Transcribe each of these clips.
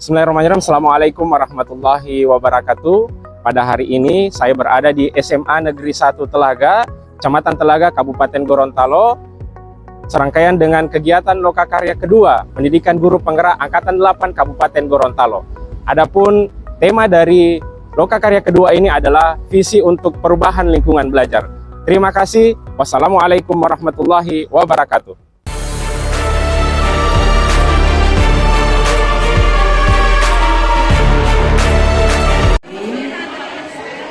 Bismillahirrahmanirrahim. Assalamualaikum warahmatullahi wabarakatuh. Pada hari ini saya berada di SMA Negeri 1 Telaga, Kecamatan Telaga, Kabupaten Gorontalo. Serangkaian dengan kegiatan Lokakarya kedua, Pendidikan Guru Penggerak Angkatan 8 Kabupaten Gorontalo. Adapun tema dari Lokakarya kedua ini adalah visi untuk perubahan lingkungan belajar. Terima kasih. Wassalamualaikum warahmatullahi wabarakatuh.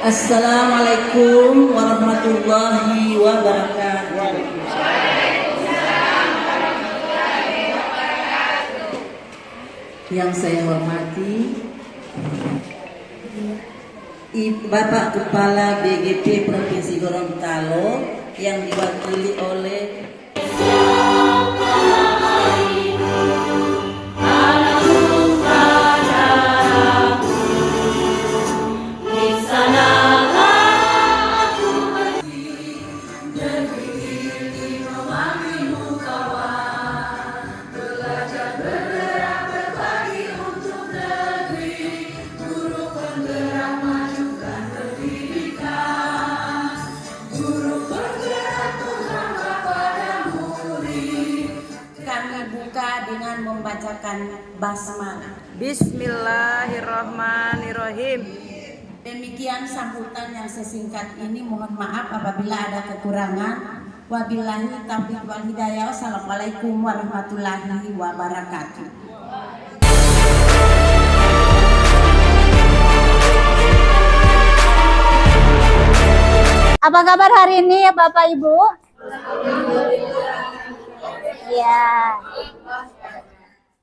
Assalamualaikum warahmatullahi wabarakatuh. Yang saya hormati Bapak Kepala BGP Provinsi Gorontalo yang diwakili oleh dengan membacakan basmalah. Bismillahirrahmanirrahim. Demikian sambutan yang sesingkat ini. Mohon maaf apabila ada kekurangan. Wabillahi taufiq wal hidayah. Wassalamualaikum warahmatullahi wabarakatuh. Apa kabar hari ini ya Bapak Ibu? Ya.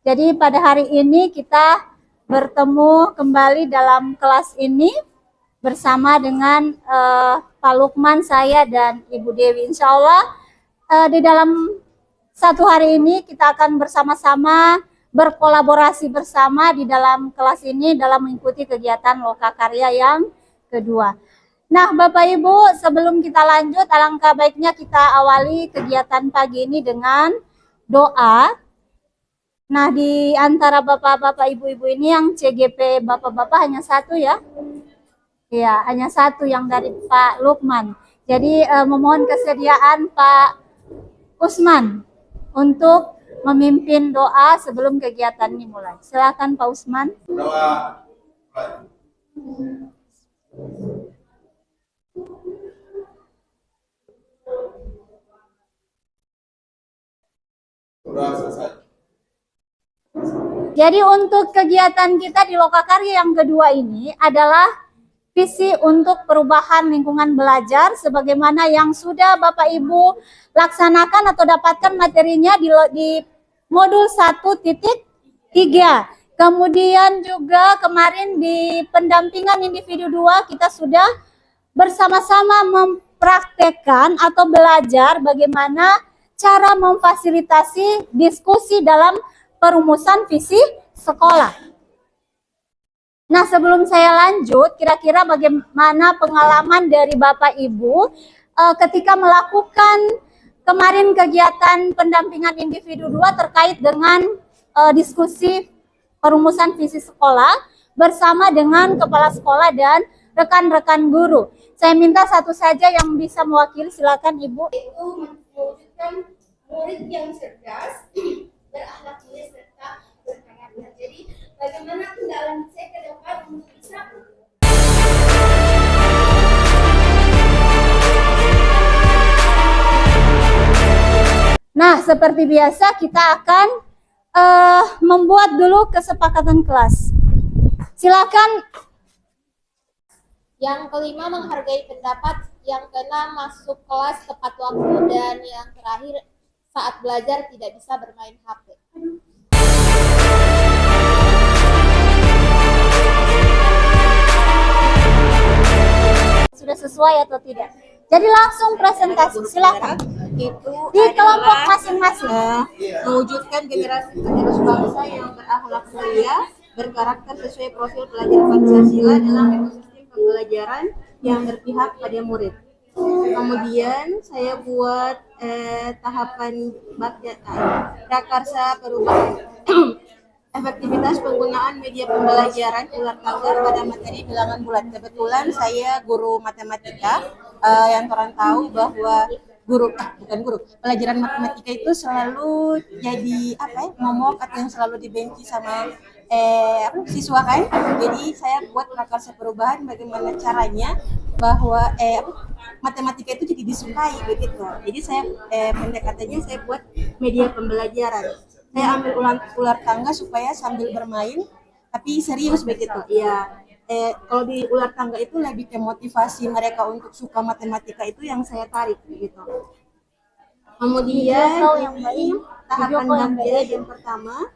Jadi pada hari ini kita bertemu kembali dalam kelas ini bersama dengan Pak Lukman, saya dan Ibu Dewi. Insya Allah di dalam satu hari ini kita akan bersama-sama berkolaborasi bersama di dalam kelas ini dalam mengikuti kegiatan Lokakarya yang kedua. Nah Bapak Ibu, sebelum kita lanjut, alangkah baiknya kita awali kegiatan pagi ini dengan doa. Nah, di antara bapak-bapak ibu-ibu ini yang CGP bapak-bapak hanya satu ya. Iya, hanya satu yang dari Pak Lukman. Jadi memohon kesediaan Pak Usman untuk memimpin doa sebelum kegiatan dimulai. Silakan Pak Usman. Doa. Doa selesai. Jadi untuk kegiatan kita di Lokakarya yang kedua ini adalah visi untuk perubahan lingkungan belajar sebagaimana yang sudah Bapak Ibu laksanakan atau dapatkan materinya di modul 1.3. Kemudian juga kemarin di pendampingan individu 2 kita sudah bersama-sama mempraktekkan atau belajar bagaimana cara memfasilitasi diskusi dalam perumusan visi sekolah. Nah, sebelum saya lanjut, kira-kira bagaimana pengalaman dari Bapak Ibu ketika melakukan kemarin kegiatan pendampingan individu 2 terkait dengan diskusi perumusan visi sekolah bersama dengan kepala sekolah dan rekan-rekan guru. Saya minta satu saja yang bisa mewakili, silakan Ibu. Itu mewujudkan murid yang cerdas, berakhlak mulia serta berkarakter. Jadi bagaimana kendala saya ke depan untuk bisa Nah, seperti biasa kita akan membuat dulu kesepakatan kelas. Silakan. Yang kelima, menghargai pendapat. Yang keenam, masuk kelas tepat waktu. Dan yang terakhir, saat belajar tidak bisa bermain HP. Sudah sesuai atau tidak? Jadi langsung presentasi, silakan. Itu Di kelompok masing-masing. mewujudkan generasi penerus bangsa yang berakhlak mulia, berkarakter sesuai profil pelajar Pancasila dalam ekosistem pembelajaran yang berpihak pada murid. Kemudian saya buat tahapan prakarsa perubahan efektivitas penggunaan media pembelajaran ular tangga pada materi bilangan bulat. Kebetulan saya guru matematika, yang orang tahu bahwa bukan guru, pelajaran matematika itu selalu jadi momok atau yang selalu dibenci sama siswa kan. Jadi saya buat prakarsa perubahan bagaimana caranya bahwa matematika itu jadi disukai begitu. Jadi saya pendekatannya saya buat media pembelajaran. Saya ambil ular tangga supaya sambil bermain tapi serius begitu. Ya, kalau di ular tangga itu lebih ke motivasi mereka untuk suka matematika, itu yang saya tarik begitu. Kemudian ini tahapan bagja yang pertama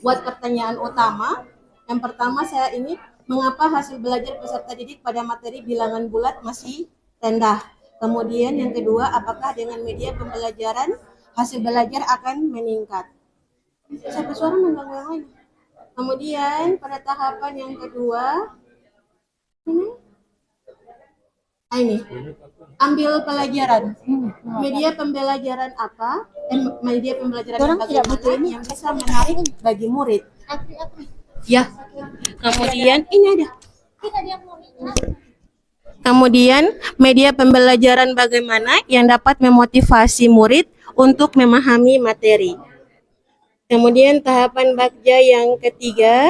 buat pertanyaan utama. Yang pertama saya ini, mengapa hasil belajar peserta didik pada materi bilangan bulat masih rendah? Kemudian yang kedua, apakah dengan media pembelajaran hasil belajar akan meningkat? Siapa suara mengganggu yang lain? Kemudian pada tahapan yang kedua, ini ambil pelajaran. Media pembelajaran apa? Media pembelajaran yang bagaimana yang bisa menarik bagi murid? Ya. Kemudian ini ada. Kemudian media pembelajaran bagaimana yang dapat memotivasi murid untuk memahami materi. Kemudian tahapan bagja yang ketiga,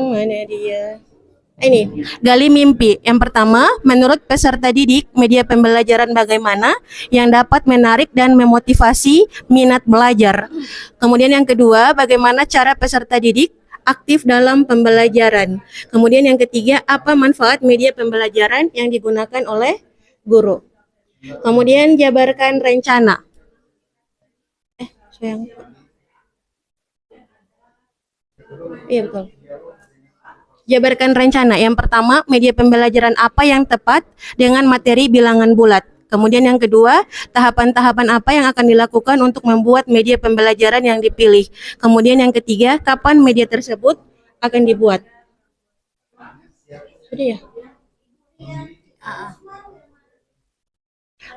mana dia? Ini, gali mimpi. Yang pertama, menurut peserta didik, media pembelajaran bagaimana yang dapat menarik dan memotivasi minat belajar. Kemudian yang kedua, bagaimana cara peserta didik aktif dalam pembelajaran. Kemudian yang ketiga, apa manfaat media pembelajaran yang digunakan oleh guru. Kemudian jabarkan rencana. Iya betul. Jabarkan rencana. Yang pertama, media pembelajaran apa yang tepat dengan materi bilangan bulat. Kemudian yang kedua, tahapan-tahapan apa yang akan dilakukan untuk membuat media pembelajaran yang dipilih. Kemudian yang ketiga, kapan media tersebut akan dibuat. Sudah ya?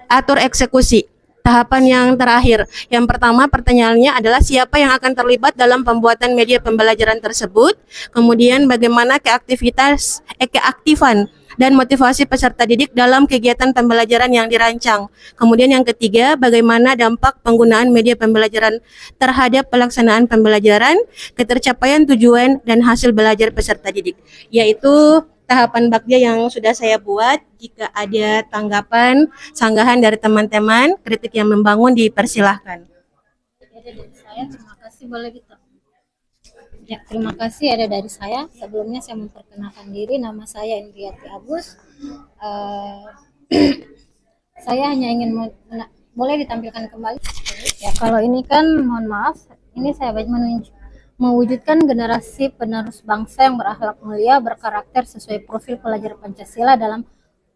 Atur eksekusi. Tahapan yang terakhir. Yang pertama pertanyaannya adalah siapa yang akan terlibat dalam pembuatan media pembelajaran tersebut. Kemudian bagaimana keaktifan dan motivasi peserta didik dalam kegiatan pembelajaran yang dirancang. Kemudian yang ketiga, bagaimana dampak penggunaan media pembelajaran terhadap pelaksanaan pembelajaran, ketercapaian tujuan, dan hasil belajar peserta didik. Yaitu tahapan bagja yang sudah saya buat. Jika ada tanggapan, sanggahan dari teman-teman, kritik yang membangun, dipersilahkan. Terima kasih, boleh gitu. Ya, terima kasih ada dari saya. Sebelumnya saya memperkenalkan diri, nama saya Indriati Agus. Saya hanya ingin boleh ditampilkan kembali. Ya, kalau ini kan mohon maaf, ini saya mewujudkan generasi penerus bangsa yang berakhlak mulia, berkarakter sesuai profil pelajar Pancasila dalam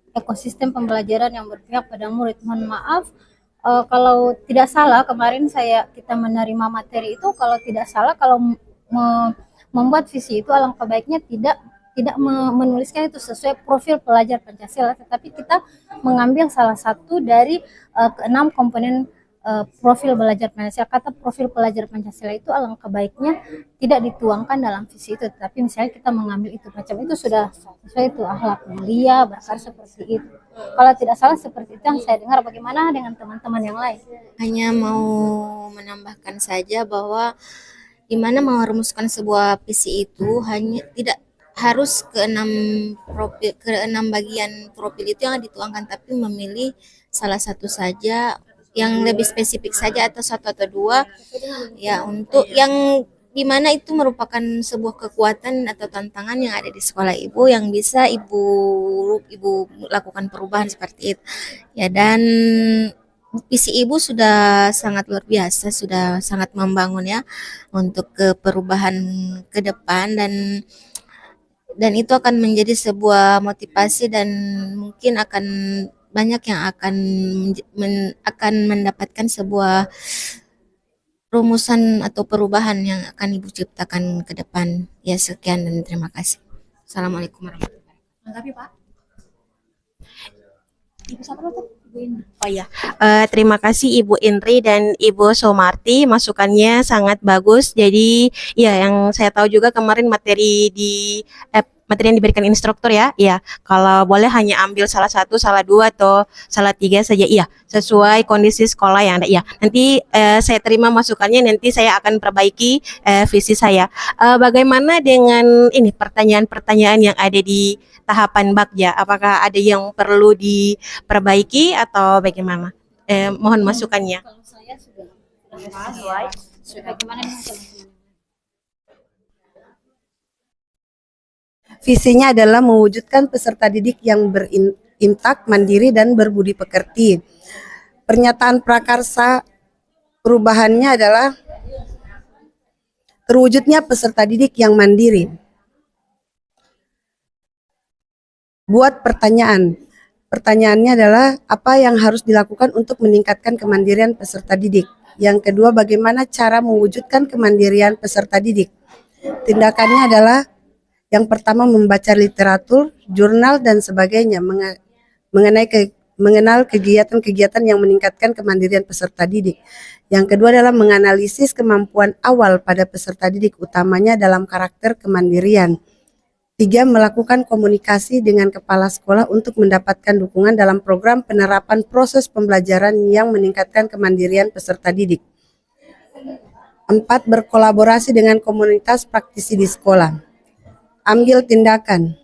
ekosistem pembelajaran yang berpihak pada murid. Mohon maaf, kalau tidak salah kemarin kita menerima materi itu, kalau tidak salah kalau membuat visi itu alangkah baiknya tidak menuliskan itu sesuai profil pelajar Pancasila, tetapi kita mengambil salah satu dari keenam komponen profil belajar Pancasila. Kata profil pelajar Pancasila itu alangkah baiknya tidak dituangkan dalam visi itu, tapi misalnya kita mengambil itu macam itu sudah sesuai itu akhlak mulia, berkarakter seperti itu. Kalau tidak salah seperti itu yang saya dengar. Bagaimana dengan teman-teman yang lain? Hanya mau menambahkan saja bahwa dimana merumuskan sebuah visi itu hanya tidak harus keenam bagian profil itu yang dituangkan, tapi memilih salah satu saja yang lebih spesifik saja, atau satu atau dua ya, untuk yang dimana itu merupakan sebuah kekuatan atau tantangan yang ada di sekolah ibu yang bisa ibu lakukan perubahan seperti itu ya. Dan visi ibu sudah sangat luar biasa, sudah sangat membangun ya untuk perubahan ke depan, dan itu akan menjadi sebuah motivasi, dan mungkin akan banyak yang akan mendapatkan sebuah rumusan atau perubahan yang akan ibu ciptakan ke depan. Ya, sekian dan terima kasih. Assalamualaikum warahmatullahi wabarakatuh. Pak. Ibu siapa tuh? Indri. Oh ya, terima kasih Ibu Indri dan Ibu Somarti, masukannya sangat bagus. Jadi ya yang saya tahu juga kemarin materi yang diberikan instruktur ya, ya kalau boleh hanya ambil salah satu, salah dua atau salah tiga saja, iya sesuai kondisi sekolah yang ada. Ya nanti saya terima masukannya, nanti saya akan perbaiki visi saya. Bagaimana dengan ini pertanyaan-pertanyaan yang ada di tahapan Bagja? Apakah ada yang perlu diperbaiki atau bagaimana? Mohon masukannya. Kalau saya sudah bagaimana dengan teman-teman? Visinya adalah mewujudkan peserta didik yang berintak, mandiri, dan berbudi pekerti. Pernyataan prakarsa perubahannya adalah terwujudnya peserta didik yang mandiri. Buat pertanyaan. Pertanyaannya adalah apa yang harus dilakukan untuk meningkatkan kemandirian peserta didik. Yang kedua, bagaimana cara mewujudkan kemandirian peserta didik. Tindakannya adalah yang pertama membaca literatur, jurnal, dan sebagainya mengenal kegiatan-kegiatan yang meningkatkan kemandirian peserta didik. Yang kedua adalah menganalisis kemampuan awal pada peserta didik, utamanya dalam karakter kemandirian. 3. Melakukan komunikasi dengan kepala sekolah untuk mendapatkan dukungan dalam program penerapan proses pembelajaran yang meningkatkan kemandirian peserta didik. 4. Berkolaborasi dengan komunitas praktisi di sekolah. Ambil tindakan.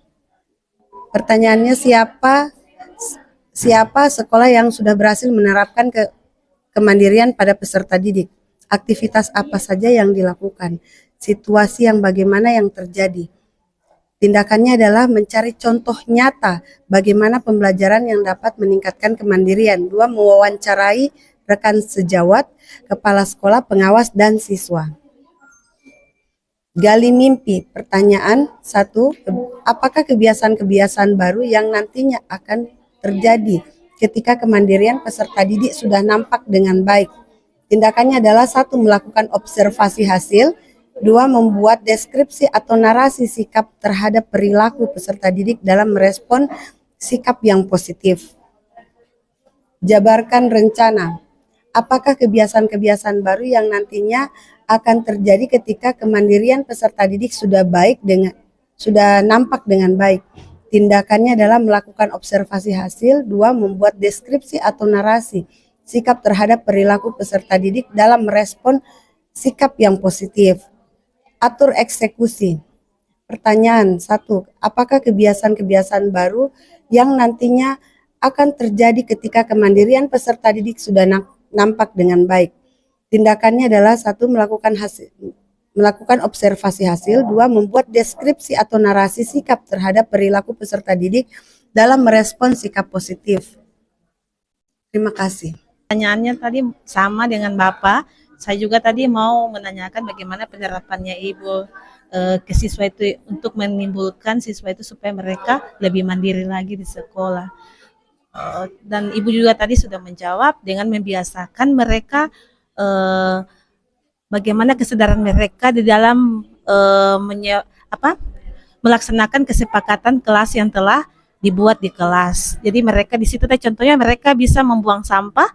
Pertanyaannya siapa sekolah yang sudah berhasil menerapkan kemandirian pada peserta didik? Aktivitas apa saja yang dilakukan? Situasi yang bagaimana yang terjadi? Tindakannya adalah mencari contoh nyata bagaimana pembelajaran yang dapat meningkatkan kemandirian. 2. Mewawancarai rekan sejawat, kepala sekolah, pengawas, dan siswa. Gali mimpi. Pertanyaan 1. Apakah kebiasaan-kebiasaan baru yang nantinya akan terjadi ketika kemandirian peserta didik sudah nampak dengan baik? Tindakannya adalah 1. Melakukan observasi hasil. 2. Membuat deskripsi atau narasi sikap terhadap perilaku peserta didik dalam merespon sikap yang positif. Jabarkan rencana. Apakah kebiasaan-kebiasaan baru yang nantinya akan terjadi ketika kemandirian peserta didik sudah nampak dengan baik? Tindakannya adalah melakukan observasi hasil. 2. Membuat deskripsi atau narasi sikap terhadap perilaku peserta didik dalam merespon sikap yang positif. Atur eksekusi. Pertanyaan 1. Apakah kebiasaan-kebiasaan baru yang nantinya akan terjadi ketika kemandirian peserta didik sudah nampak dengan baik? Tindakannya adalah 1. Melakukan observasi hasil. 2. Membuat deskripsi atau narasi sikap terhadap perilaku peserta didik dalam merespon sikap positif. Terima kasih. Pertanyaannya tadi sama dengan Bapak. Saya juga tadi mau menanyakan bagaimana penerapannya Ibu ke siswa itu untuk menimbulkan siswa itu supaya mereka lebih mandiri lagi di sekolah. Dan Ibu juga tadi sudah menjawab dengan membiasakan mereka bagaimana kesadaran mereka di dalam melaksanakan kesepakatan kelas yang telah dibuat di kelas. Jadi mereka di situ contohnya mereka bisa membuang sampah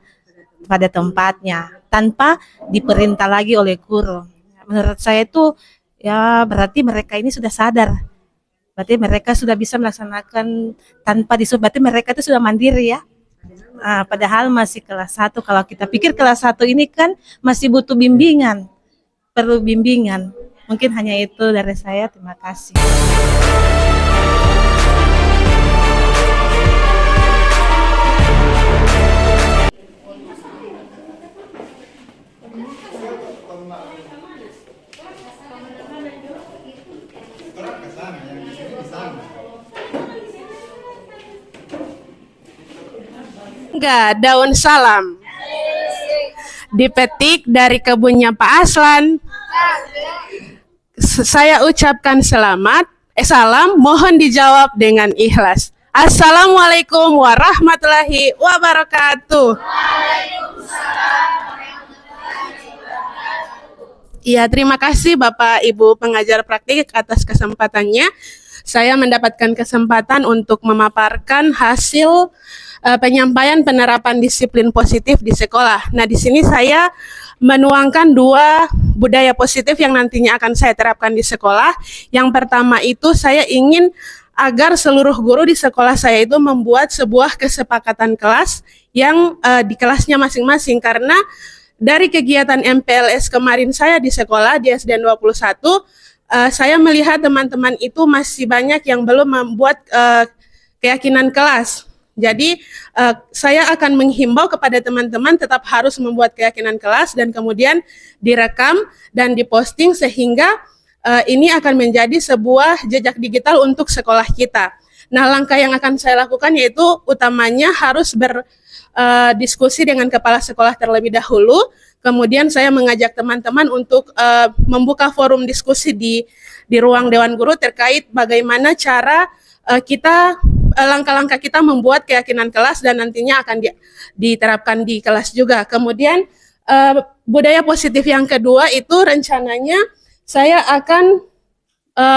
pada tempatnya tanpa diperintah lagi oleh guru. Menurut saya itu ya berarti mereka ini sudah sadar. Berarti mereka sudah bisa melaksanakan tanpa disuruh. Berarti mereka itu sudah mandiri ya. Padahal masih kelas 1. Kalau kita pikir kelas 1 ini kan masih butuh bimbingan. Perlu bimbingan. Mungkin hanya itu dari saya. Terima kasih. Enggak, daun salam. Dipetik dari kebunnya Pak Aslan. Saya ucapkan salam, mohon dijawab dengan ikhlas. Assalamualaikum warahmatullahi wabarakatuh. Iya, terima kasih Bapak Ibu pengajar praktik atas kesempatannya. saya mendapatkan kesempatan untuk memaparkan hasil penyampaian penerapan disiplin positif di sekolah. Nah, di sini saya menuangkan 2 budaya positif yang nantinya akan saya terapkan di sekolah. Yang pertama itu saya ingin agar seluruh guru di sekolah saya itu membuat sebuah kesepakatan kelas yang di kelasnya masing-masing, karena dari kegiatan MPLS kemarin saya di sekolah di SDN 21, saya melihat teman-teman itu masih banyak yang belum membuat keyakinan kelas. Jadi saya akan menghimbau kepada teman-teman tetap harus membuat keyakinan kelas dan kemudian direkam dan diposting sehingga ini akan menjadi sebuah jejak digital untuk sekolah kita. Nah, langkah yang akan saya lakukan yaitu utamanya harus berdiskusi dengan kepala sekolah terlebih dahulu. Kemudian saya mengajak teman-teman untuk membuka forum diskusi di ruang Dewan Guru terkait bagaimana cara langkah-langkah kita membuat keyakinan kelas dan nantinya akan diterapkan di kelas juga. Kemudian budaya positif yang kedua itu rencananya saya akan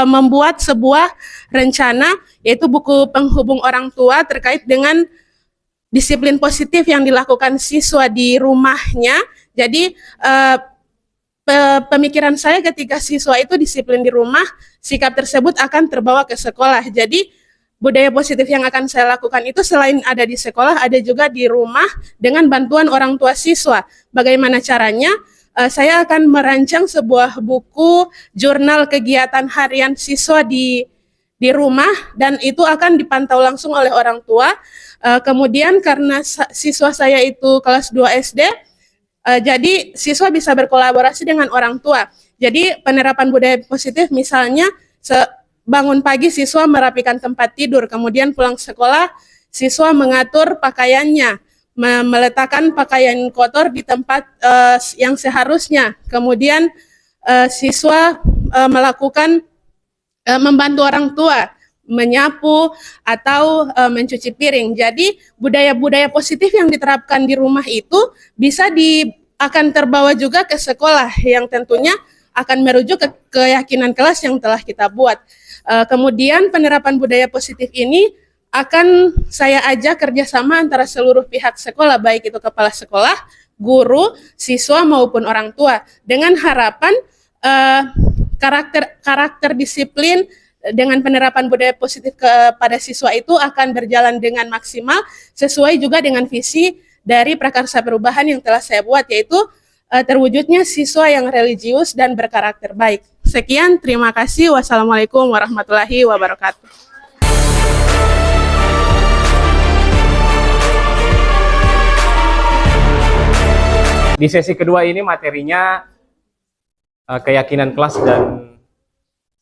membuat sebuah rencana yaitu buku penghubung orang tua terkait dengan disiplin positif yang dilakukan siswa di rumahnya. Jadi pemikiran saya ketika siswa itu disiplin di rumah, sikap tersebut akan terbawa ke sekolah. Jadi budaya positif yang akan saya lakukan itu selain ada di sekolah, ada juga di rumah dengan bantuan orang tua siswa. Bagaimana caranya? Saya akan merancang sebuah buku jurnal kegiatan harian siswa di rumah dan itu akan dipantau langsung oleh orang tua. Kemudian karena siswa saya itu kelas 2 SD, jadi siswa bisa berkolaborasi dengan orang tua. Jadi penerapan budaya positif misalnya bangun pagi siswa merapikan tempat tidur, kemudian pulang sekolah siswa mengatur pakaiannya, meletakkan pakaian kotor di tempat yang seharusnya. Kemudian siswa melakukan membantu orang tua menyapu atau mencuci piring. Jadi budaya-budaya positif yang diterapkan di rumah itu bisa akan terbawa juga ke sekolah yang tentunya akan merujuk ke keyakinan kelas yang telah kita buat. Kemudian penerapan budaya positif ini akan saya ajak kerjasama antara seluruh pihak sekolah, baik itu kepala sekolah, guru, siswa maupun orang tua, dengan harapan karakter disiplin dengan penerapan budaya positif kepada siswa itu akan berjalan dengan maksimal sesuai juga dengan visi dari prakarsa perubahan yang telah saya buat, yaitu terwujudnya siswa yang religius dan berkarakter baik. Sekian, terima kasih. Wassalamualaikum warahmatullahi wabarakatuh. Di sesi kedua ini materinya keyakinan kelas dan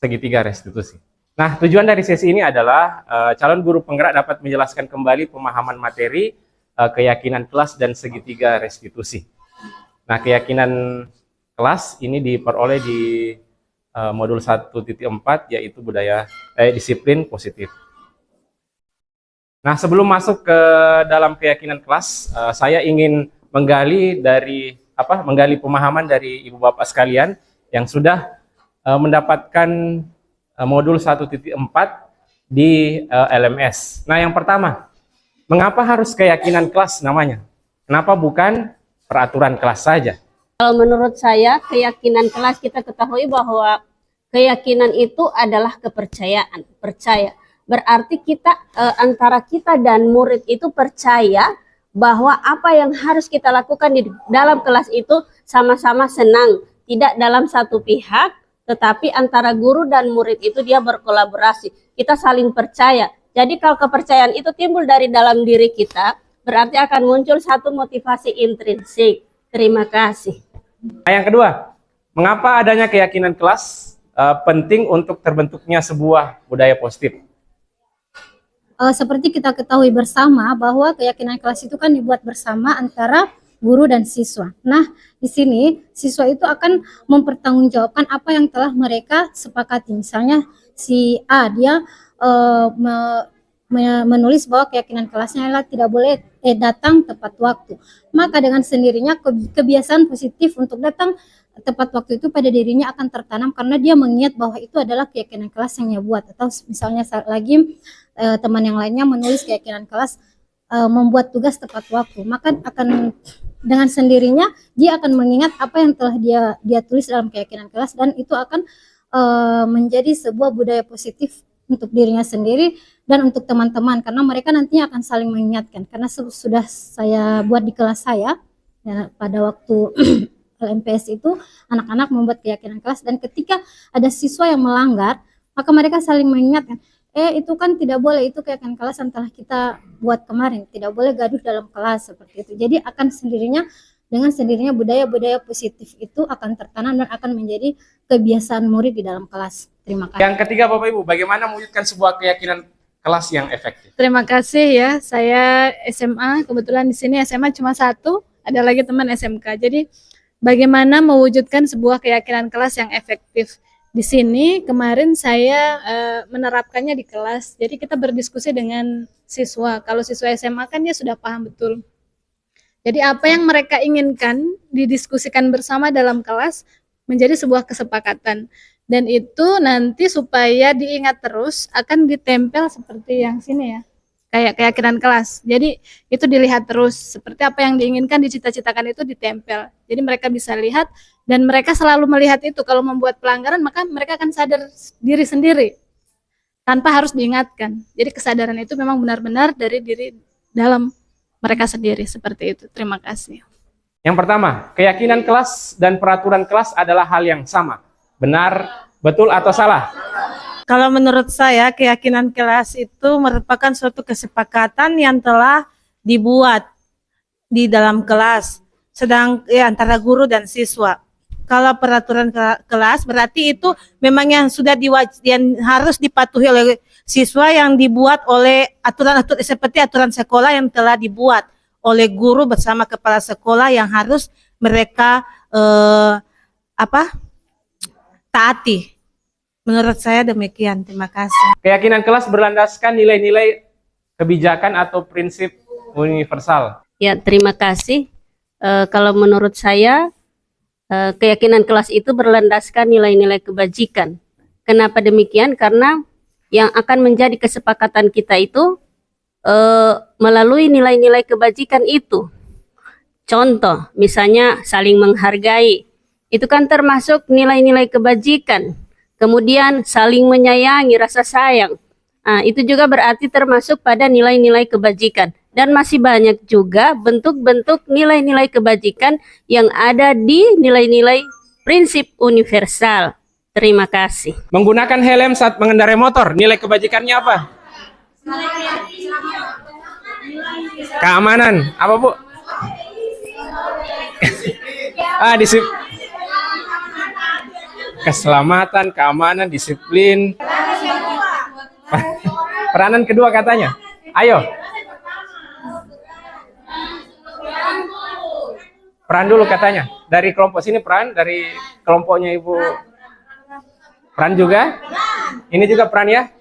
segitiga restitusi. Nah, tujuan dari sesi ini adalah calon guru penggerak dapat menjelaskan kembali pemahaman materi keyakinan kelas dan segitiga restitusi. Nah, keyakinan kelas ini diperoleh di modul 1.4 yaitu disiplin positif. Nah, sebelum masuk ke dalam keyakinan kelas, saya ingin menggali pemahaman dari Ibu Bapak sekalian yang sudah mendapatkan modul 1.4 di LMS. Nah, yang pertama, mengapa harus keyakinan kelas namanya? Kenapa bukan peraturan kelas saja? Kalau menurut saya, keyakinan kelas kita ketahui bahwa keyakinan itu adalah kepercayaan, percaya. Berarti kita antara kita dan murid itu percaya bahwa apa yang harus kita lakukan di dalam kelas itu sama-sama senang, tidak dalam satu pihak, tetapi antara guru dan murid itu dia berkolaborasi. Kita saling percaya. Jadi kalau kepercayaan itu timbul dari dalam diri kita, berarti akan muncul satu motivasi intrinsik. Terima kasih. Nah, yang kedua, mengapa adanya keyakinan kelas penting untuk terbentuknya sebuah budaya positif? Seperti kita ketahui bersama bahwa keyakinan kelas itu kan dibuat bersama antara guru dan siswa. Nah, di sini siswa itu akan mempertanggungjawabkan apa yang telah mereka sepakati. Misalnya si A dia menulis bahwa keyakinan kelasnya adalah tidak boleh datang tepat waktu. Maka dengan sendirinya kebiasaan positif untuk datang tepat waktu itu pada dirinya akan tertanam karena dia mengingat bahwa itu adalah keyakinan kelas yang dia buat. Atau misalnya lagi teman yang lainnya menulis keyakinan kelas membuat tugas tepat waktu, maka akan dengan sendirinya dia akan mengingat apa yang telah dia tulis dalam keyakinan kelas, dan itu akan menjadi sebuah budaya positif untuk dirinya sendiri dan untuk teman-teman, karena mereka nantinya akan saling mengingatkan. Karena sudah saya buat di kelas saya ya, pada waktu LMPS itu anak-anak membuat keyakinan kelas, dan ketika ada siswa yang melanggar maka mereka saling mengingatkan, itu kan tidak boleh, itu keyakinan kelas yang telah kita buat kemarin, tidak boleh gaduh dalam kelas seperti itu. Jadi akan sendirinya, dengan sendirinya budaya-budaya positif itu akan tertanam dan akan menjadi kebiasaan murid di dalam kelas. Terima kasih. Yang ketiga Bapak Ibu, bagaimana mewujudkan sebuah keyakinan kelas yang efektif? Terima kasih ya, saya SMA, kebetulan di sini SMA cuma satu, ada lagi teman SMK. Jadi bagaimana mewujudkan sebuah keyakinan kelas yang efektif? Di sini kemarin saya menerapkannya di kelas. Jadi kita berdiskusi dengan siswa. Kalau siswa SMA kan dia sudah paham betul. Jadi apa yang mereka inginkan didiskusikan bersama dalam kelas menjadi sebuah kesepakatan. Dan itu nanti supaya diingat terus akan ditempel seperti yang sini ya. Kayak keyakinan kelas. Jadi itu dilihat terus. Seperti apa yang diinginkan dicita-citakan itu ditempel. Jadi mereka bisa lihat dan mereka selalu melihat itu. Kalau membuat pelanggaran maka mereka akan sadar diri sendiri. Tanpa harus diingatkan. Jadi kesadaran itu memang benar-benar dari diri dalam mereka sendiri, seperti itu. Terima kasih. Yang pertama, keyakinan kelas dan peraturan kelas adalah hal yang sama. Benar, betul atau salah? Kalau menurut saya, keyakinan kelas itu merupakan suatu kesepakatan yang telah dibuat di dalam kelas, antara guru dan siswa. Kalau peraturan kelas berarti itu memang yang sudah yang harus dipatuhi oleh siswa, yang dibuat oleh aturan-aturan seperti aturan sekolah yang telah dibuat oleh guru bersama kepala sekolah yang harus mereka taati. Menurut saya demikian. Terima kasih. Keyakinan kelas berlandaskan nilai-nilai kebijakan atau prinsip universal. Ya, terima kasih. Kalau menurut saya keyakinan kelas itu berlandaskan nilai-nilai kebajikan. Kenapa demikian? Karena yang akan menjadi kesepakatan kita itu melalui nilai-nilai kebajikan itu. Contoh, misalnya saling menghargai. Itu kan termasuk nilai-nilai kebajikan. Kemudian saling menyayangi, rasa sayang. Nah, itu juga berarti termasuk pada nilai-nilai kebajikan. Dan masih banyak juga bentuk-bentuk nilai-nilai kebajikan yang ada di nilai-nilai prinsip universal. Terima kasih. Menggunakan helm saat mengendarai motor, nilai kebajikannya apa? Keamanan. Apa, Bu? Keselamatan, keamanan, disiplin. Peranan kedua katanya. Ayo. Peran dulu katanya. Dari kelompok sini peran, dari kelompoknya Ibu peran juga. Ini juga peran ya.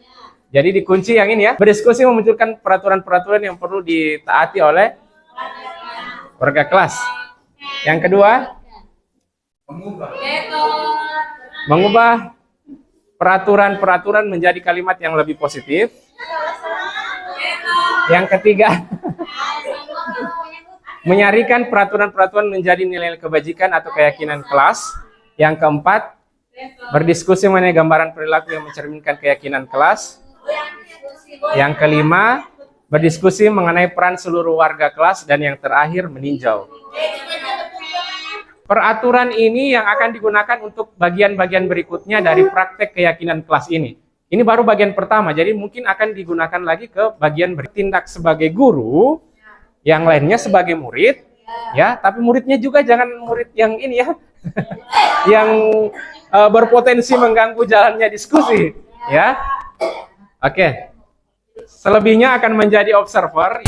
Jadi dikunci yang ini ya. Berdiskusi memunculkan peraturan-peraturan yang perlu ditaati oleh warga kelas. Yang kedua, mengubah peraturan-peraturan menjadi kalimat yang lebih positif. Yang ketiga, menyarikan peraturan-peraturan menjadi nilai kebajikan atau keyakinan kelas. Yang keempat, berdiskusi mengenai gambaran perilaku yang mencerminkan keyakinan kelas. Yang kelima, berdiskusi mengenai peran seluruh warga kelas. Dan yang terakhir, meninjau. Peraturan ini yang akan digunakan untuk bagian-bagian berikutnya dari praktek keyakinan kelas ini. Ini baru bagian pertama, jadi mungkin akan digunakan lagi ke bagian bertindak sebagai guru, yang lainnya sebagai murid, ya. Tapi muridnya juga jangan murid yang ini ya, yang berpotensi mengganggu jalannya diskusi, ya. Oke. Selebihnya akan menjadi observer.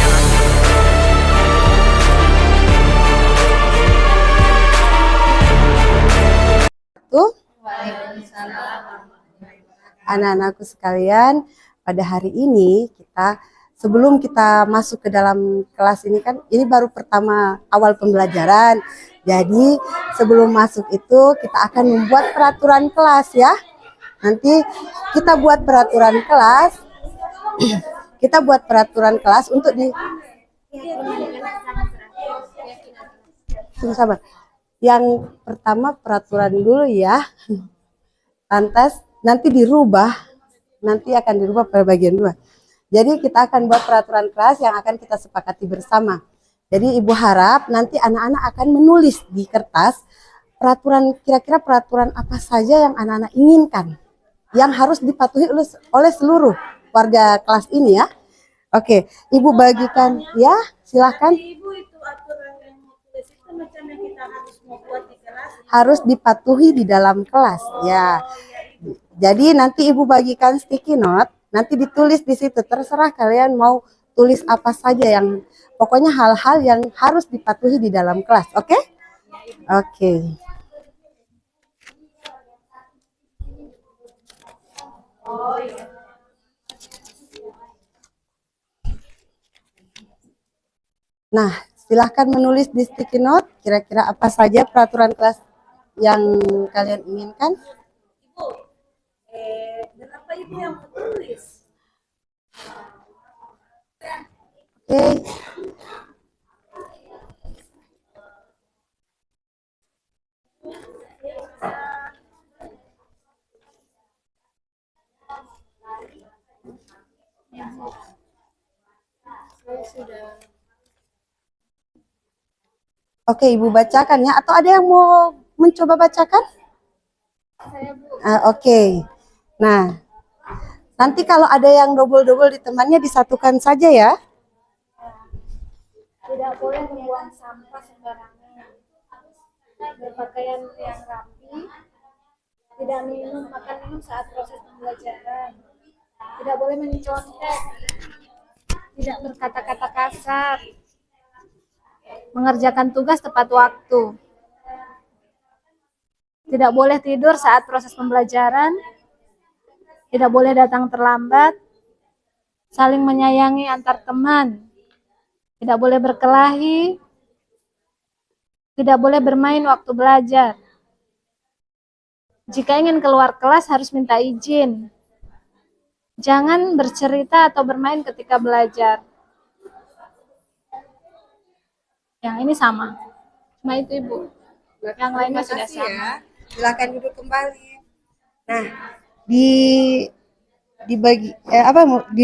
Anak-anakku sekalian, pada hari ini sebelum kita masuk ke dalam kelas ini kan, ini baru pertama awal pembelajaran. Jadi sebelum masuk itu kita akan membuat peraturan kelas ya. Nanti kita buat peraturan kelas, untuk sabar. Yang pertama peraturan dulu ya. Lantas nanti akan dirubah pada bagian 2. Jadi kita akan buat peraturan kelas yang akan kita sepakati bersama. Jadi Ibu harap nanti anak-anak akan menulis di kertas kira-kira peraturan apa saja yang anak-anak inginkan, yang harus dipatuhi oleh seluruh warga kelas ini ya. Oke, Ibu bagikan ya, silahkan. Ibu itu aturan yang mau tulis itu macam yang kita harus mau buat di kelas. Harus dipatuhi di dalam kelas ya. Jadi nanti Ibu bagikan sticky note, nanti ditulis di situ, terserah kalian mau tulis apa saja, yang pokoknya hal-hal yang harus dipatuhi di dalam kelas, oke? Oke. Nah, silahkan menulis di sticky note kira-kira apa saja peraturan kelas yang kalian inginkan. Berapa Ibu yang mau tulis? Oke. Oke, Ibu bacakan ya, atau ada yang mau mencoba bacakan? Oke. Nah, nanti kalau ada yang double-double di temannya disatukan saja ya. Tidak boleh membuang sampah sembarangan. Berpakaian yang rapi. Tidak makan minum saat proses pembelajaran. Tidak boleh mencontek. Tidak berkata-kata kasar. Mengerjakan tugas tepat waktu. Tidak boleh tidur saat proses pembelajaran. Tidak boleh datang terlambat. Saling menyayangi antar teman. Tidak boleh berkelahi. Tidak boleh bermain waktu belajar. Jika ingin keluar kelas harus minta izin. Jangan bercerita atau bermain ketika belajar. Yang ini sama. Cuma itu Ibu. Yang lainnya sudah sama. Ya. Silakan duduk kembali. Nah, di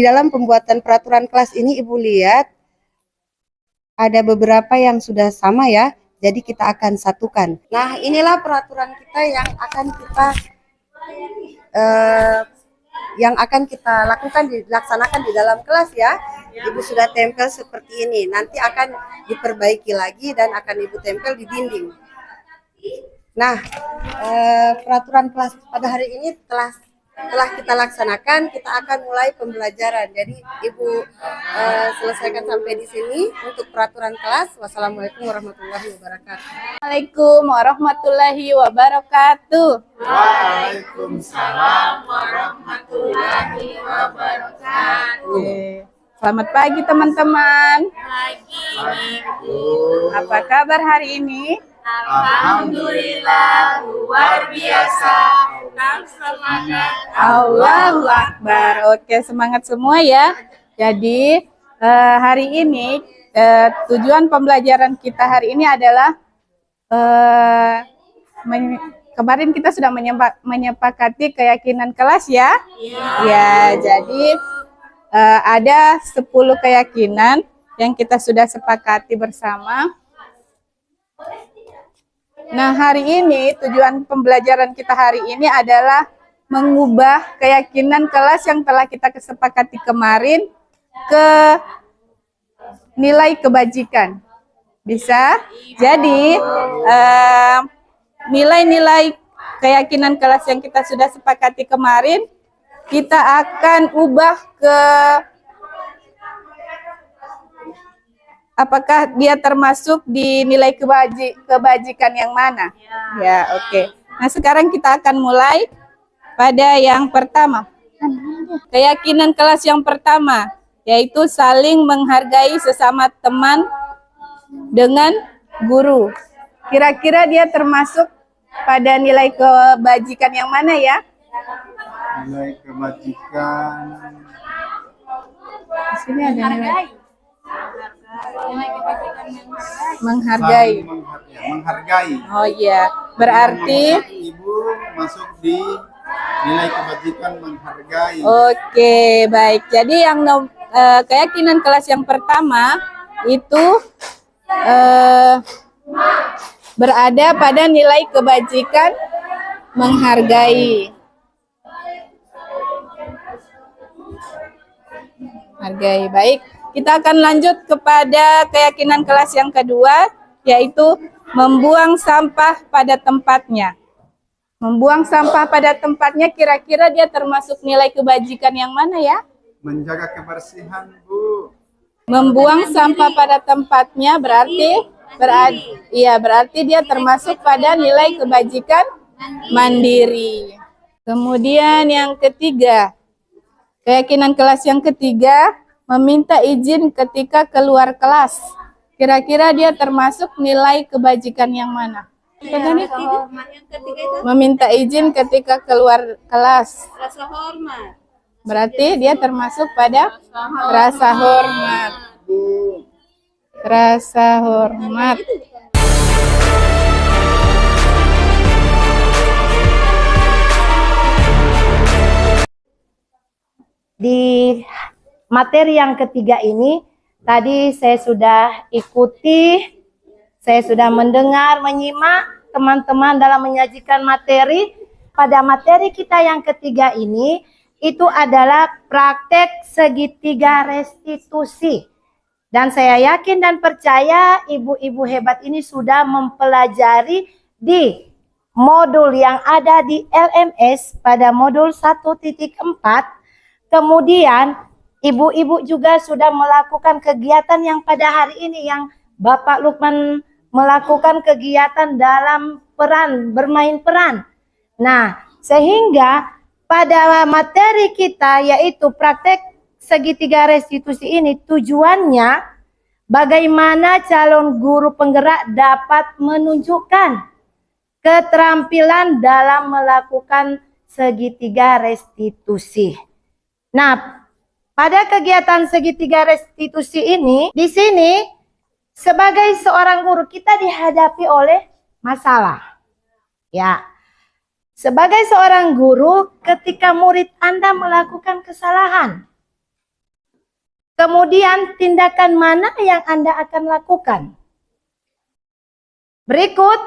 dalam pembuatan peraturan kelas ini Ibu lihat ada beberapa yang sudah sama ya. Jadi kita akan satukan. Nah, inilah peraturan kita yang akan kita dilaksanakan di dalam kelas ya. Ibu sudah tempel seperti ini. Nanti akan diperbaiki lagi dan akan Ibu tempel di dinding. Nah, peraturan kelas pada hari ini telah kita laksanakan. Kita akan mulai pembelajaran. Jadi Ibu selesaikan sampai di sini untuk peraturan kelas. Wassalamualaikum warahmatullahi wabarakatuh. Assalamualaikum warahmatullahi wabarakatuh. Waalaikumsalam warahmatullahi wabarakatuh. Selamat pagi teman-teman. Pagi Ibu. Apa kabar hari ini? Alhamdulillah luar biasa. Tetap semangat. Allahu Akbar. Oke, semangat semua ya. Jadi hari ini tujuan pembelajaran kita hari ini adalah kemarin kita sudah menyepakati keyakinan kelas ya. Ya, jadi ada 10 keyakinan yang kita sudah sepakati bersama. Nah, hari ini tujuan pembelajaran kita hari ini adalah mengubah keyakinan kelas yang telah kita kesepakati kemarin ke nilai kebajikan. Bisa? Jadi nilai-nilai keyakinan kelas yang kita sudah sepakati kemarin kita akan ubah ke apakah dia termasuk di nilai kebajikan yang mana? Ya, oke. Nah, sekarang kita akan mulai pada yang pertama. Keyakinan kelas yang pertama yaitu saling menghargai sesama teman dengan guru. Kira-kira dia termasuk pada nilai kebajikan yang mana ya? Nilai kebajikan. Di sini ada nilai. Menghargai. Menghargai. Oh iya, berarti Ibu masuk di nilai kebajikan menghargai. Oke, baik. Jadi yang keyakinan kelas yang pertama itu berada pada nilai kebajikan menghargai. Hargai. Baik, kita akan lanjut kepada keyakinan kelas yang kedua, yaitu membuang sampah pada tempatnya. Membuang sampah pada tempatnya, kira-kira dia termasuk nilai kebajikan yang mana ya? Menjaga kebersihan, Bu. Membuang sampah pada tempatnya berarti berarti dia termasuk pada nilai kebajikan mandiri. Kemudian yang ketiga, keyakinan kelas yang ketiga, meminta izin ketika keluar kelas. Kira-kira dia termasuk nilai kebajikan yang mana? Meminta izin ketika keluar kelas. Rasa hormat. Berarti dia termasuk pada rasa hormat. Rasa hormat. Di materi yang ketiga ini, tadi saya sudah ikuti, saya sudah mendengar, menyimak teman-teman dalam menyajikan materi. Pada materi kita yang ketiga ini, itu adalah praktek segitiga restitusi. Dan saya yakin dan percaya ibu-ibu hebat ini sudah mempelajari di modul yang ada di LMS pada modul 1.4. Kemudian ibu-ibu juga sudah melakukan kegiatan yang pada hari ini yang Bapak Lukman melakukan kegiatan dalam peran, bermain peran. Nah, sehingga pada materi kita yaitu praktek segitiga restitusi ini tujuannya bagaimana calon guru penggerak dapat menunjukkan keterampilan dalam melakukan segitiga restitusi. Nah, pada kegiatan segitiga restitusi ini, di sini sebagai seorang guru kita dihadapi oleh masalah. Ya. Sebagai seorang guru, ketika murid Anda melakukan kesalahan, kemudian tindakan mana yang Anda akan lakukan? Berikut,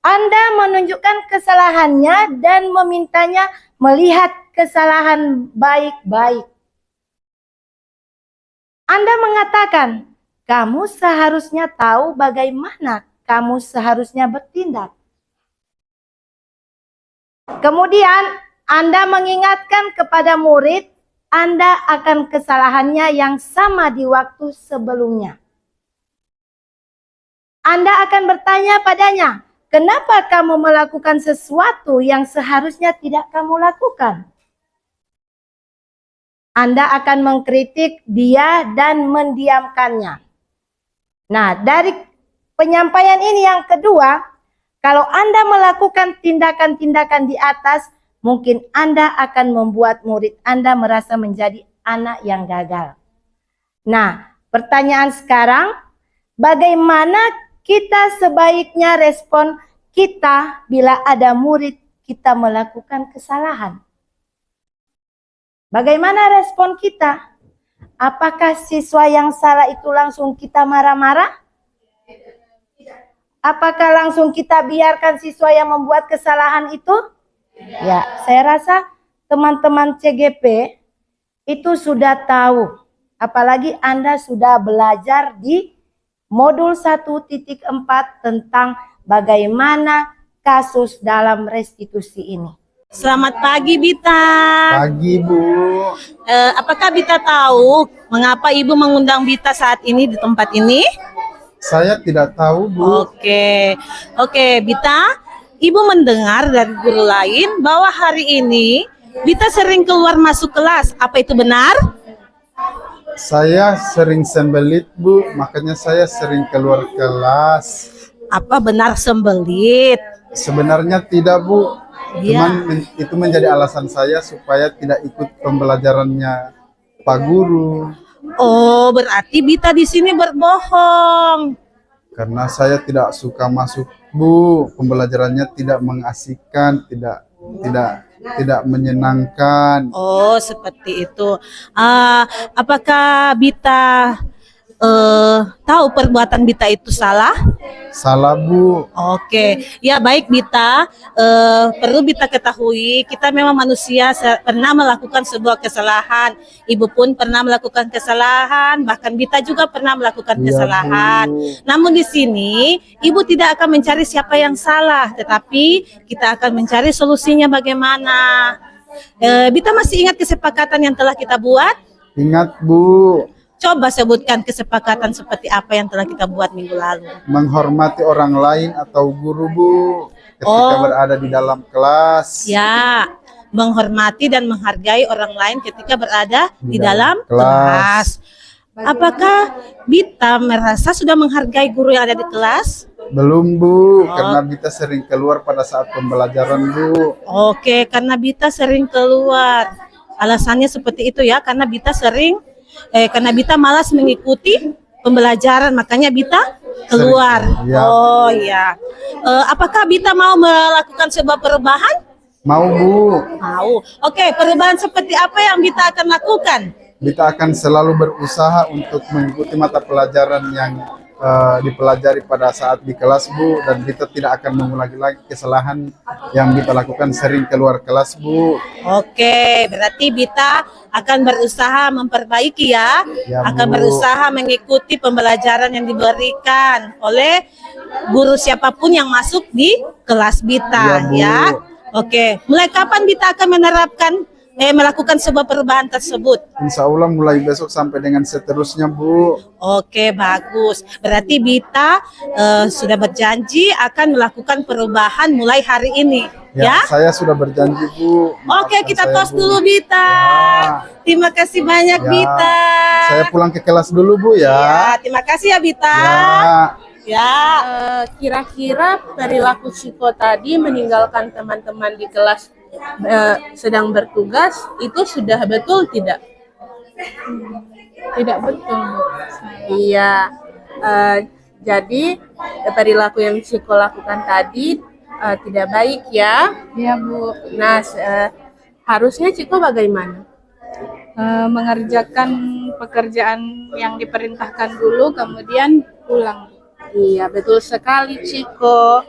Anda menunjukkan kesalahannya dan memintanya melihat kesalahan baik-baik. Anda mengatakan, kamu seharusnya tahu bagaimana kamu seharusnya bertindak. Kemudian Anda mengingatkan kepada murid, Anda akan kesalahannya yang sama di waktu sebelumnya. Anda akan bertanya padanya, kenapa kamu melakukan sesuatu yang seharusnya tidak kamu lakukan? Anda akan mengkritik dia dan mendiamkannya. Nah, dari penyampaian ini yang kedua, kalau Anda melakukan tindakan-tindakan di atas, mungkin Anda akan membuat murid Anda merasa menjadi anak yang gagal. Nah, pertanyaan sekarang, bagaimana kita sebaiknya respon kita bila ada murid kita melakukan kesalahan? Bagaimana respon kita? Apakah siswa yang salah itu langsung kita marah-marah? Apakah langsung kita biarkan siswa yang membuat kesalahan itu? Ya, saya rasa teman-teman CGP itu sudah tahu. Apalagi Anda sudah belajar di modul 1.4 tentang bagaimana kasus dalam restitusi ini. Selamat pagi, Bita. Pagi, Bu. Apakah Bita tahu mengapa Ibu mengundang Bita saat ini di tempat ini? Saya tidak tahu, Bu. Oke, Bita. Ibu mendengar dari guru lain bahwa hari ini Bita sering keluar masuk kelas, apa itu benar? Saya sering sembelit, Bu, makanya saya sering keluar kelas. Apa benar sembelit? Sebenarnya tidak, Bu. Iya. Cuman itu menjadi alasan saya supaya tidak ikut pembelajarannya Pak Guru. Oh, berarti Bita di sini berbohong. Karena saya tidak suka masuk, Bu. Pembelajarannya tidak mengasihkan, tidak menyenangkan. Oh, seperti itu. Apakah Bita tahu perbuatan Bita itu salah? Salah, Bu. Oke, ya baik Bita, perlu Bita ketahui kita memang manusia pernah melakukan sebuah kesalahan. Ibu pun pernah melakukan kesalahan, bahkan Bita juga pernah melakukan kesalahan. Namun di sini Ibu tidak akan mencari siapa yang salah, tetapi kita akan mencari solusinya bagaimana. Bita masih ingat kesepakatan yang telah kita buat? Ingat, Bu. Coba sebutkan kesepakatan seperti apa yang telah kita buat minggu lalu. Menghormati orang lain atau guru, Bu, ketika berada di dalam kelas. Ya, menghormati dan menghargai orang lain ketika berada di dalam kelas. Apakah Bita merasa sudah menghargai guru yang ada di kelas? Belum, Bu, karena Bita sering keluar pada saat pembelajaran, Bu. Oke, karena Bita sering keluar. Alasannya seperti itu ya, karena Bita karena Bita malas mengikuti pembelajaran, makanya Bita keluar. Ya. Oh ya. Apakah Bita mau melakukan sebuah perubahan? Mau, Bu. Mau. Oke, perubahan seperti apa yang Bita akan lakukan? Bita akan selalu berusaha untuk mengikuti mata pelajaran yang dipelajari pada saat di kelas, Bu, dan Bita tidak akan mengulangi lagi kesalahan yang Bita lakukan sering keluar kelas, Bu. Oke, berarti Bita akan berusaha memperbaiki ya, akan Bu. berusaha mengikuti pembelajaran yang diberikan oleh guru siapapun yang masuk di kelas Bita Bu. ya. Oke, mulai kapan Bita akan melakukan sebuah perubahan tersebut? Insya Allah mulai besok sampai dengan seterusnya, Bu. Oke, bagus. Berarti Bita sudah berjanji akan melakukan perubahan mulai hari ini, ya? Saya sudah berjanji, Bu. Oke, kita tos Bu. dulu, Bita. Terima kasih banyak, Bita. Saya pulang ke kelas dulu, Bu, ya. Terima kasih ya, Bita. Ya. Kira-kira perilaku Ciko tadi meninggalkan teman-teman di kelas sedang bertugas itu sudah betul tidak? Tidak betul, Bu. Iya. Jadi perilaku yang Ciko lakukan tadi tidak baik ya? Iya, Bu. Nah, harusnya Ciko bagaimana? Mengerjakan pekerjaan yang diperintahkan dulu, kemudian pulang. Iya, betul sekali, Ciko.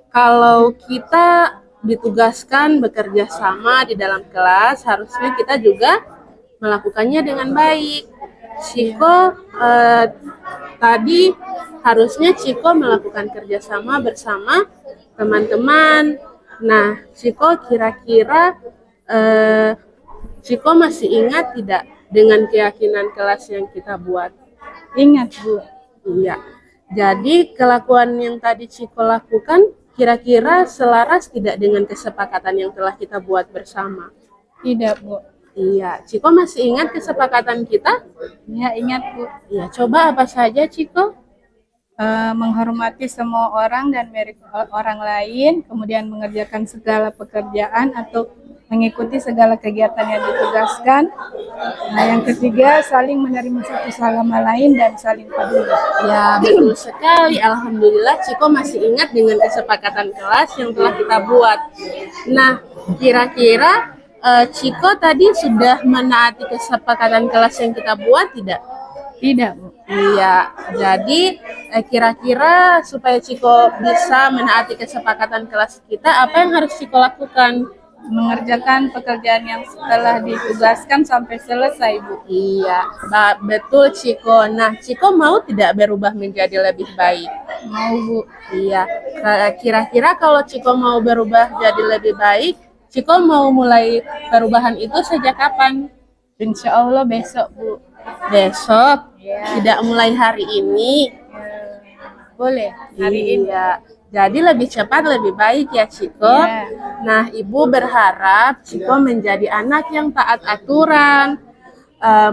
Kalau kita ditugaskan bekerja sama di dalam kelas, harusnya kita juga melakukannya dengan baik. Ciko tadi harusnya Ciko melakukan kerjasama bersama teman-teman. Nah, Ciko kira-kira Ciko masih ingat tidak dengan keyakinan kelas yang kita buat? Ingat, Bu. Iya. Jadi kelakuan yang tadi Ciko lakukan kira-kira selaras tidak dengan kesepakatan yang telah kita buat bersama? Tidak, Bu. Iya. Ciko masih ingat kesepakatan kita? Ya, ingat, Bu. Iya. Coba apa saja, Ciko? Menghormati semua orang dan merit orang lain, kemudian mengerjakan segala pekerjaan atau mengikuti segala kegiatan yang ditugaskan. Nah, yang ketiga, saling menerima satu sama lain dan saling peduli. Ya, betul sekali. Alhamdulillah Ciko masih ingat dengan kesepakatan kelas yang telah kita buat. Nah, kira-kira Ciko tadi sudah menaati kesepakatan kelas yang kita buat tidak? Tidak, Bu. Iya, jadi kira-kira supaya Ciko bisa menaati kesepakatan kelas kita, apa yang harus Ciko lakukan? Mengerjakan pekerjaan yang telah ditugaskan sampai selesai, Bu. Iya, betul Ciko. Nah, Ciko mau tidak berubah menjadi lebih baik? Mau, Bu. Iya, kira-kira kalau Ciko mau berubah jadi lebih baik, Ciko mau mulai perubahan itu sejak kapan? Insya Allah besok, Bu. Besok? Ya. Tidak mulai hari ini? Boleh, hari ini. Iya. Jadi lebih cepat lebih baik ya Ciko. Nah, Ibu berharap Ciko menjadi anak yang taat aturan,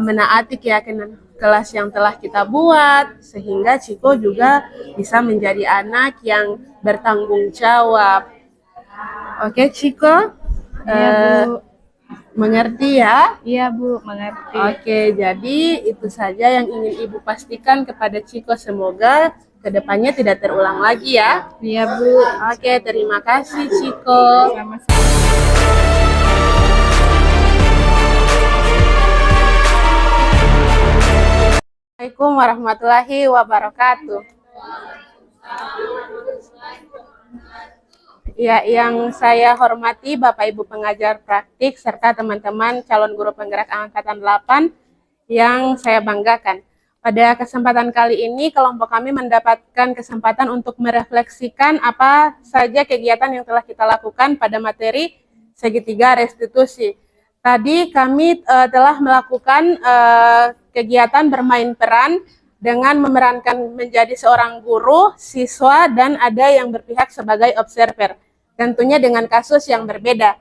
menaati keyakinan kelas yang telah kita buat, sehingga Ciko juga bisa menjadi anak yang bertanggung jawab. Oke Ciko? Iya, Bu. Mengerti ya? Iya Bu, mengerti. Oke, jadi itu saja yang ingin Ibu pastikan kepada Ciko. Semoga kedepannya tidak terulang lagi ya. Iya Bu. Oke, terima kasih Ciko. Sama-sama. Assalamualaikum warahmatullahi wabarakatuh. Ya, yang saya hormati Bapak Ibu pengajar praktik serta teman-teman calon guru penggerak angkatan 8 yang saya banggakan. Pada kesempatan kali ini kelompok kami mendapatkan kesempatan untuk merefleksikan apa saja kegiatan yang telah kita lakukan pada materi segitiga restitusi. Tadi kami telah melakukan kegiatan bermain peran dengan memerankan menjadi seorang guru, siswa, dan ada yang berpihak sebagai observer. Tentunya dengan kasus yang berbeda.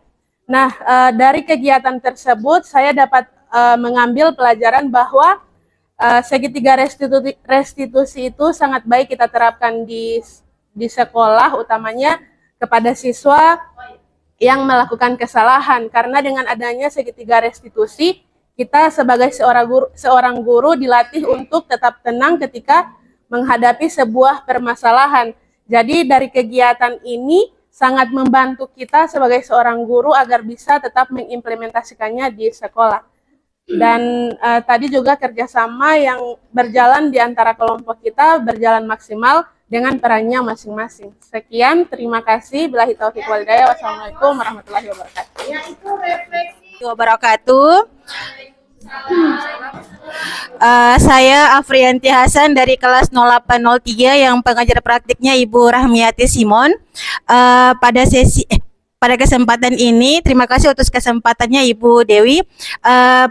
Nah, dari kegiatan tersebut saya dapat mengambil pelajaran bahwa segitiga restitusi itu sangat baik kita terapkan di sekolah, utamanya kepada siswa yang melakukan kesalahan. Karena dengan adanya segitiga restitusi, kita sebagai seorang guru dilatih untuk tetap tenang ketika menghadapi sebuah permasalahan. Jadi dari kegiatan ini sangat membantu kita sebagai seorang guru agar bisa tetap mengimplementasikannya di sekolah. Dan tadi juga kerjasama yang berjalan di antara kelompok kita berjalan maksimal dengan perannya masing-masing. Sekian, terima kasih. Billahi taufiq wal hidayah. Wassalamualaikum warahmatullahi wabarakatuh. Saya Afrianti Hasan dari kelas 0803 yang pengajar praktiknya Ibu Rahmiati Simon. Pada kesempatan ini, terima kasih atas kesempatannya Ibu Dewi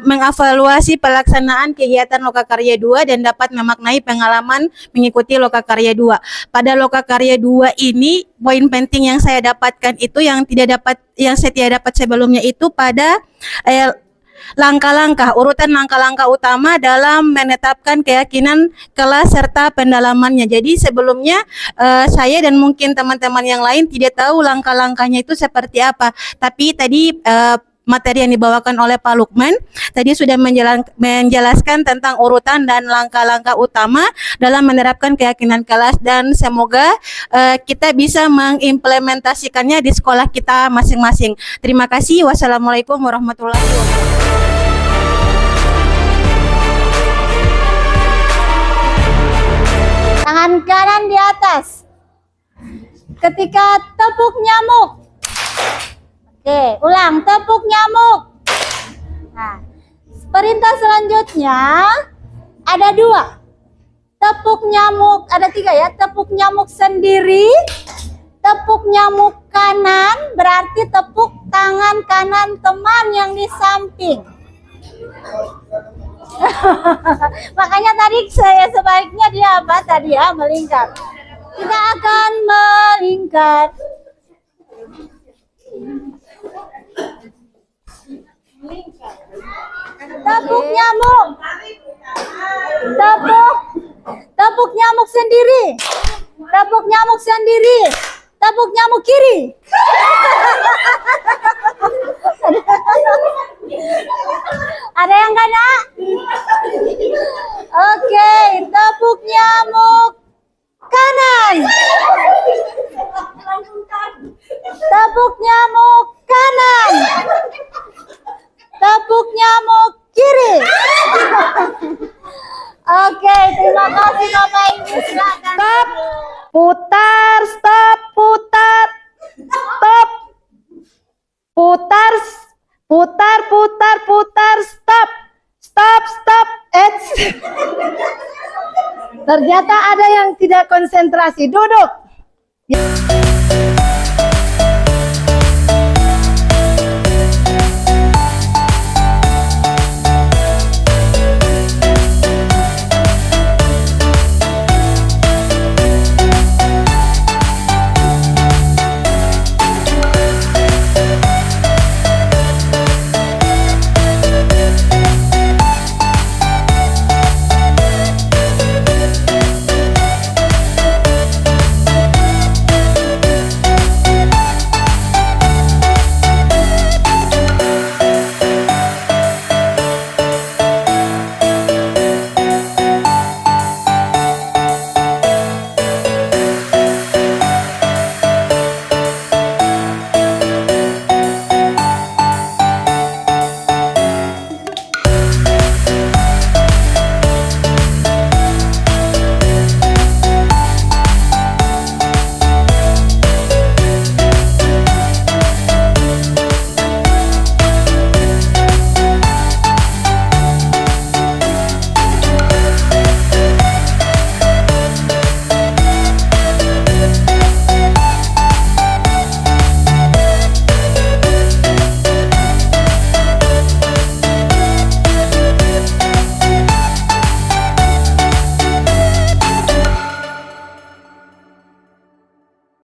mengevaluasi pelaksanaan kegiatan Lokakarya 2 dan dapat memaknai pengalaman mengikuti Lokakarya 2. Pada Lokakarya 2 ini, poin penting yang saya dapatkan itu yang saya tidak dapat sebelumnya itu pada urutan langkah-langkah utama dalam menetapkan keyakinan kelas serta pendalamannya. Jadi sebelumnya saya dan mungkin teman-teman yang lain tidak tahu langkah-langkahnya itu seperti apa. Tapi tadi materi yang dibawakan oleh Pak Lukman tadi sudah menjelaskan tentang urutan dan langkah-langkah utama dalam menerapkan keyakinan kelas, dan semoga kita bisa mengimplementasikannya di sekolah kita masing-masing. Terima kasih. Wassalamualaikum warahmatullahi wabarakatuh. Tangan kanan di atas. Ketika tepuk nyamuk. Oke, ulang, tepuk nyamuk. Nah, perintah selanjutnya ada 2. Tepuk nyamuk, ada 3 ya. Tepuk nyamuk sendiri. Tepuk nyamuk kanan berarti tepuk tangan kanan teman yang di samping. Makanya tadi saya sebaiknya dia apa tadi ya, melingkar. Kita akan melingkar. Tepuk nyamuk. Tepuk nyamuk sendiri. Tepuk nyamuk sendiri. Tepuk nyamuk kiri. Ada yang kena? Oke, tepuk nyamuk kanan. Tepuk nyamuk kanan. Tepuk nyamuk kiri. Oke, terima kasih Bapak Ibu. Silakan. Stop. Putar, stop, putar. Stop. Putar, putar, putar, putar, stop. Stop, stop. Ternyata ada yang tidak konsentrasi. Duduk.